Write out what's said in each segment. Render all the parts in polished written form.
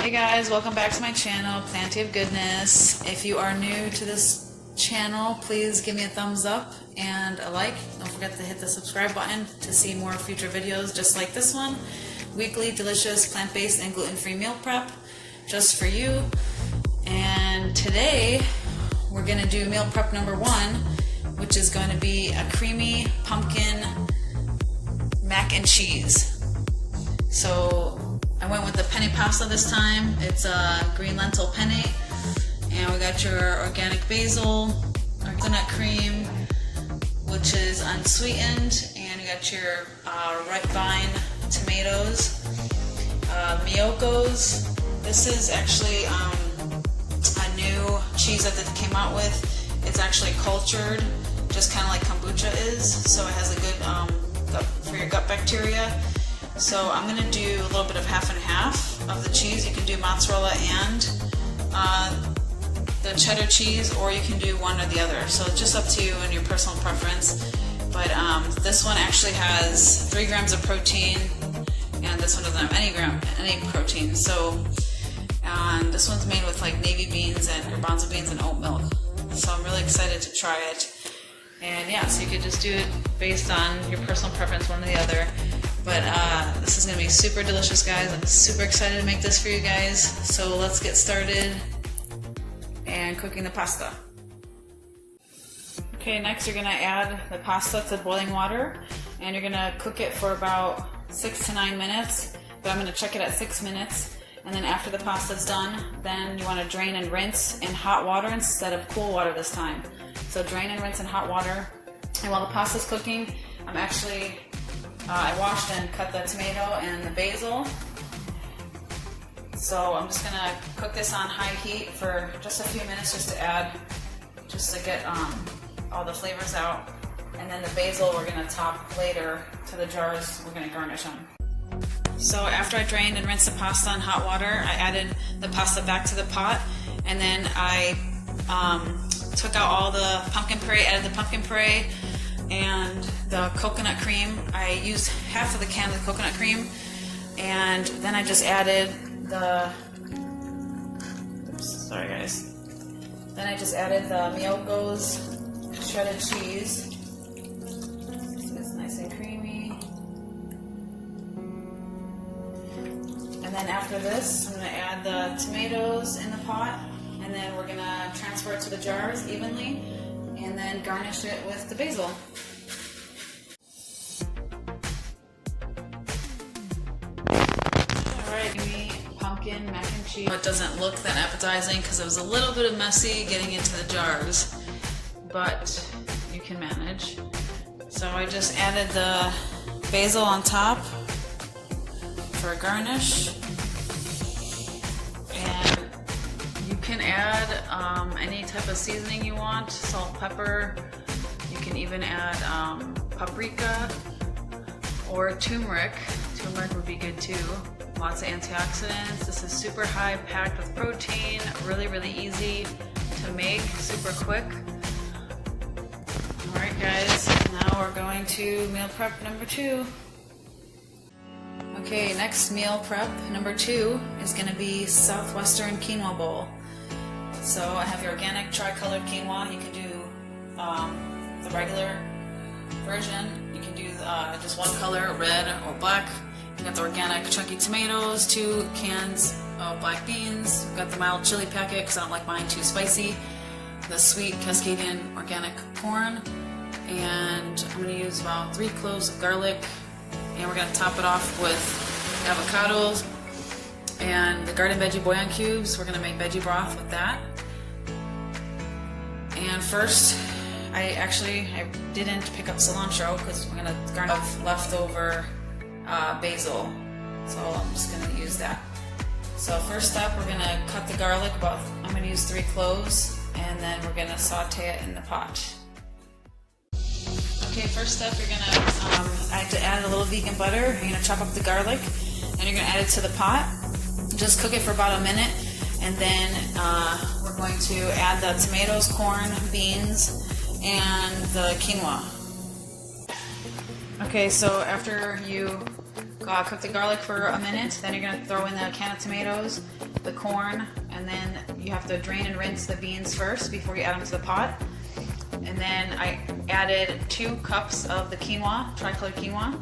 Hey guys, welcome back to my channel, Plenty of Goodness. If you are new to this channel, please give me a thumbs up and a like. Don't forget to hit the subscribe button to see more future videos just like this one. Weekly, delicious, plant-based and gluten-free meal prep just for you. And today, we're gonna do meal prep number 1, which is going to be a creamy pumpkin mac and cheese. So I went with the penne pasta this time. It's a green lentil penne, and we got your organic basil, our coconut cream, which is unsweetened, and you got your ripe vine tomatoes, Miyokos. This is actually a new cheese that they came out with. It's actually cultured, just kind of like kombucha is, so it has a good gut for your gut bacteria. So I'm going to do a little bit of half and half of the cheese. You can do mozzarella and the cheddar cheese, or you can do one or the other. So it's just up to you and your personal preference. But this one actually has 3 grams of protein, and this one doesn't have any protein. So this one's made with like navy beans and garbanzo beans and oat milk. So I'm really excited to try it. And yeah, so you could just do it based on your personal preference, one or the other. But this is going to be super delicious, guys. I'm super excited to make this for you guys. So let's get started and cooking the pasta. Okay, next you're going to add the pasta to boiling water, and you're going to cook it for about 6 to 9 minutes. But I'm going to check it at 6 minutes. And then after the pasta's done, then you want to drain and rinse in hot water instead of cool water this time. So drain and rinse in hot water. And while the pasta's cooking, I'm actually I washed and cut the tomato and the basil. So I'm just gonna cook this on high heat for just a few minutes just to get all the flavors out. And then the basil we're gonna top later to the jars. We're gonna garnish them. So after I drained and rinsed the pasta in hot water, I added the pasta back to the pot, and then I took out all the pumpkin puree, added the pumpkin puree and the coconut cream. I used half of the can of the coconut cream, and then I just added the, sorry guys, then I just added the Miyoko's shredded cheese. So it's nice and creamy. And then after this, I'm going to add the tomatoes in the pot, and then we're going to transfer it to the jars evenly, and then garnish it with the basil. Alright, pumpkin mac and cheese. It doesn't look that appetizing because it was a little bit messy getting into the jars, but you can manage. So I just added the basil on top for a garnish, and you can add any type of seasoning you want, salt, pepper. You can even add paprika or tumeric. Turmeric would be good too. Lots of antioxidants. This is super high packed with protein, really, really easy to make, super quick. Alright guys, now we're going to meal prep number 2. Okay, next meal prep number 2 is going to be Southwestern quinoa bowl. So I have your organic tri-colored quinoa. You can do the regular version. You can do just one color, red or black. You got the organic chunky tomatoes, 2 cans of black beans. We've got the mild chili packet because I don't like mine too spicy. The sweet Cascadian organic corn, and I'm going to use about 3 cloves of garlic. And we're going to top it off with avocados and the garden veggie bouillon cubes. We're going to make veggie broth with that. And first, I didn't pick up cilantro because we're going to garnish leftover basil. So I'm just going to use that. So first step, we're going to cut the garlic. I'm going to use 3 cloves, and then we're going to saute it in the pot. Okay, first step, you're going to add a little vegan butter. You're going to chop up the garlic, and you're going to add it to the pot. Just cook it for about a minute, and then we're going to add the tomatoes, corn, beans, and the quinoa. Okay, so after you Cook the garlic for a minute. Then you're gonna throw in the can of tomatoes, the corn, and then you have to drain and rinse the beans first before you add them to the pot. And then I added 2 cups of the quinoa, tricolored quinoa,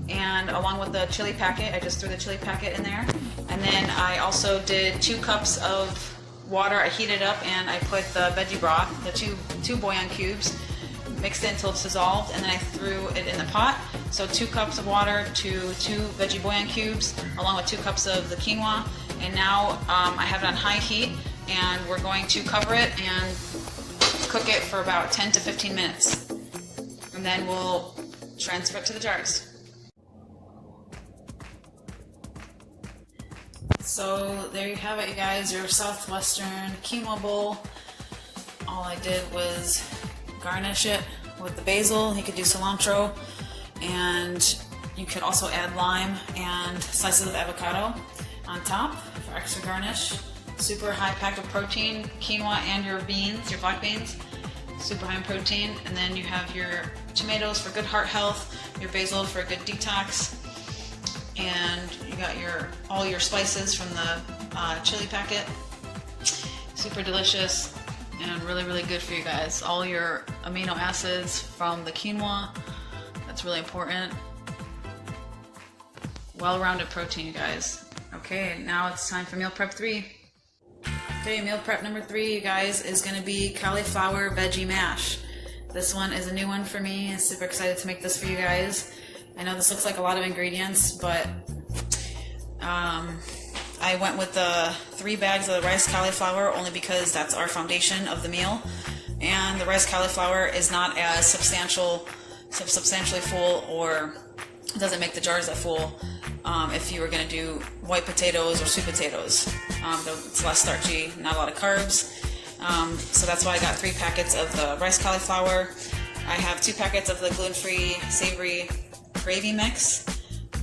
and along with the chili packet, I just threw the chili packet in there. And then I also did 2 cups of water. I heated up and I put the veggie broth, the two bouillon cubes, mixed it until it's dissolved, and then I threw it in the pot. So 2 cups of water to 2 veggie bouillon cubes, along with 2 cups of the quinoa. And now I have it on high heat, and we're going to cover it and cook it for about 10 to 15 minutes. And then we'll transfer it to the jars. So there you have it, you guys, your Southwestern quinoa bowl. All I did was garnish it with the basil. You could do cilantro, and you could also add lime and slices of avocado on top for extra garnish. Super high pack of protein, quinoa and your beans, your black beans, super high in protein. And then you have your tomatoes for good heart health, your basil for a good detox, and you got all your spices from the chili packet. Super delicious and really, really good for you guys. All your amino acids from the quinoa, that's really important. Well-rounded protein, you guys. Okay, now it's time for meal prep 3. Okay, meal prep number 3, you guys, is gonna be cauliflower veggie mash. This one is a new one for me. I'm super excited to make this for you guys. I know this looks like a lot of ingredients, but I went with the 3 bags of the rice cauliflower only because that's our foundation of the meal. And the rice cauliflower is not as substantially full, or doesn't make the jars that full if you were going to do white potatoes or sweet potatoes. It's less starchy, not a lot of carbs. So that's why I got 3 packets of the rice cauliflower. I have 2 packets of the gluten-free savory gravy mix.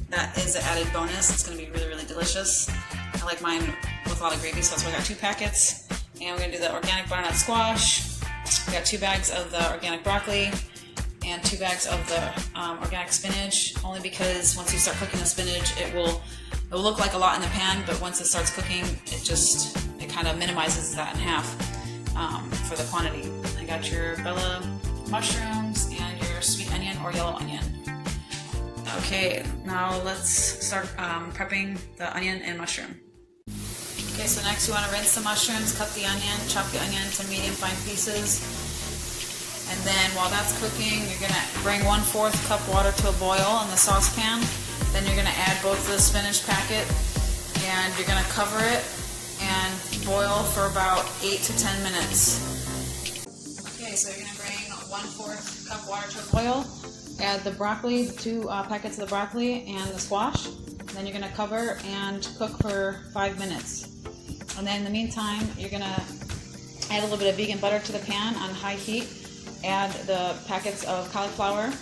That is an added bonus. It's going to be really, really delicious. I like mine with a lot of gravy, so that's why I got 2 packets. And we're going to do the organic butternut squash. We got 2 bags of the organic broccoli and 2 bags of the organic spinach, only because once you start cooking the spinach, it will look like a lot in the pan, but once it starts cooking, it kind of minimizes that in half for the quantity. I got your bella mushrooms and your sweet onion or yellow onion. Okay, now let's start prepping the onion and mushroom. Okay, so next you want to rinse the mushrooms, cut the onion, chop the onion to medium fine pieces. And then while that's cooking, you're going to bring 1/4 cup water to a boil in the saucepan. Then you're going to add both of the spinach packet, and you're going to cover it and boil for about 8 to 10 minutes. Okay, so you're going to bring 1/4 cup water to a boil. Add the broccoli, 2 packets of the broccoli and the squash. Then you're going to cover and cook for 5 minutes. And then in the meantime, you're going to add a little bit of vegan butter to the pan on high heat. Add the packets of cauliflower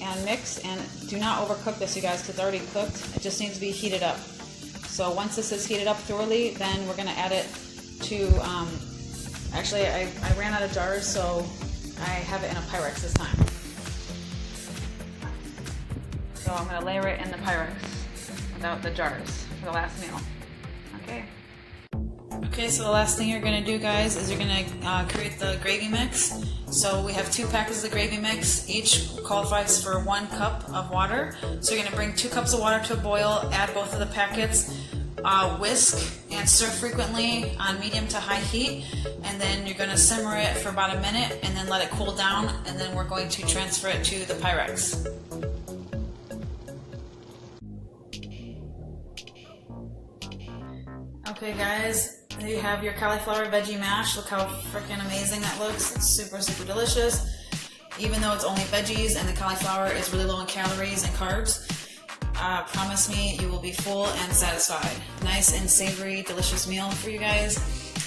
and mix. And do not overcook this, you guys, because it's already cooked. It just needs to be heated up. So once this is heated up thoroughly, then we're going to add it to, actually I ran out of jars, so I have it in a Pyrex this time. So I'm going to layer it in the Pyrex without the jars for the last meal. Okay, so the last thing you're going to do, guys, is you're going to create the gravy mix. So we have 2 packets of the gravy mix. Each qualifies for 1 cup of water. So you're going to bring 2 cups of water to a boil, add both of the packets, whisk and stir frequently on medium to high heat, and then you're going to simmer it for about a minute and then let it cool down, and then we're going to transfer it to the Pyrex. Okay guys, there you have your cauliflower veggie mash. Look how freaking amazing that looks. It's super, super delicious. Even though it's only veggies and the cauliflower is really low in calories and carbs, promise me you will be full and satisfied. Nice and savory, delicious meal for you guys.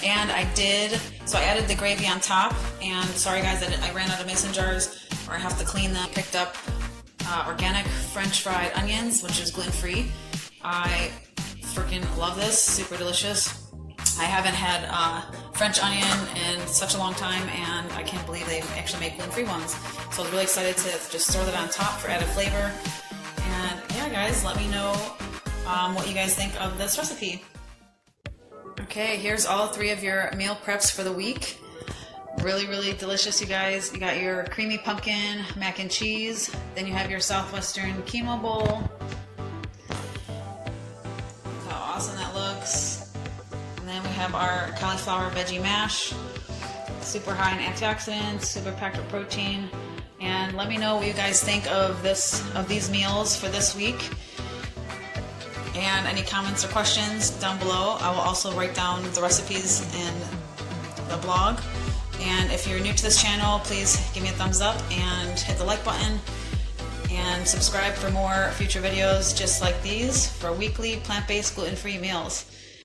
And I added the gravy on top, and sorry guys, I ran out of mason jars, or I have to clean them. Picked up organic French fried onions, which is gluten-free. I freaking love this, super delicious. I haven't had French onion in such a long time, and I can't believe they actually make gluten-free ones. So I was really excited to just throw that on top for added flavor. And yeah, guys. guys. Let me know what you guys think of this recipe. Okay, here's all 3 of your meal preps for the week. Really, really delicious, you guys. You got your creamy pumpkin mac and cheese. Then you have your Southwestern quinoa bowl. Look how awesome that looks. And then we have our cauliflower veggie mash. Super high in antioxidants, super packed with protein. And let me know what you guys think of these meals for this week. And any comments or questions down below. I will also write down the recipes in the blog. And if you're new to this channel, please give me a thumbs up and hit the like button. And subscribe for more future videos just like these for weekly plant-based gluten-free meals.